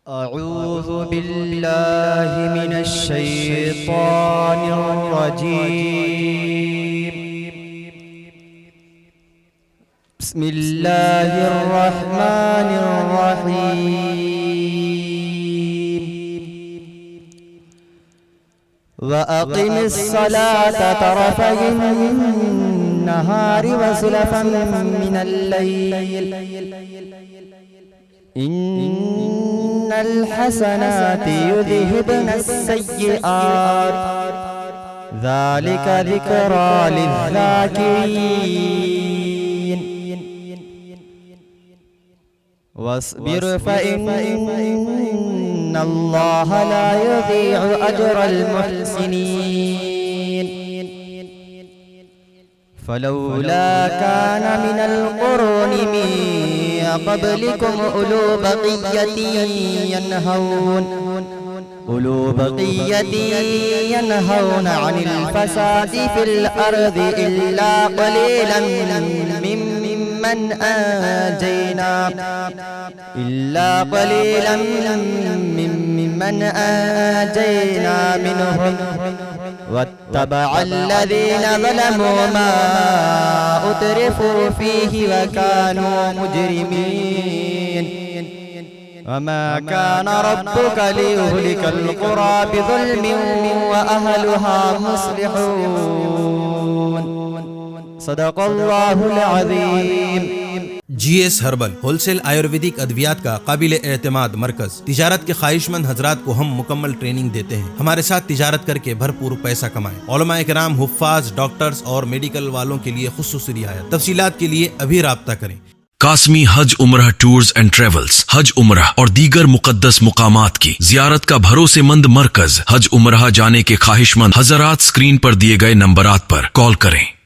أعوذ بالله من الشيطان الرجيم. بسم الله الرحمن الرحيم. وأقم الصلاة طرفي النهار وزلفا من الليل إن الحسنات يذهبن السيئات ذلك ذكرى للذاكرين. واصبر فإن الله لا يضيع أجر المحسنين. فلولا كان من القرون من قبلكم أولو بقية ينهون عن الفساد في الأرض إلا قليلا ممن أنجينا منهم واتبع الذين ظلموا ما أترفوا فيه وكانوا مجرمين. وما كان ربك ليهلك القرى بظلم وأهلها مصلحون. صدق الله العظيم. GS herbal wholesale Ayurvedic अद्वियात का काबिल एतमाद मरकज। तिजारत के ख्वाहिशमंद हजरात को हम मुकम्मल ट्रेनिंग देते हैं। हमारे साथ तिजारत करके भरपूर पैसा कमाएं। उलमाए किराम, हुफ्फाज, डॉक्टर्स और मेडिकल वालों के लिए खुसूसी रियायत। तफसीलात के लिए अभी राब्ता करें। कासमी हज उम्रह टूर्स एंड ट्रेवल्स हज उम्रह और दीगर मुकद्दस मुकामात की जियारत का भरोसेमंद मरकज। हज उम्रह जाने के ख्वाहिशमंद हजरात स्क्रीन पर दिए गए नंबरात पर कॉल करें।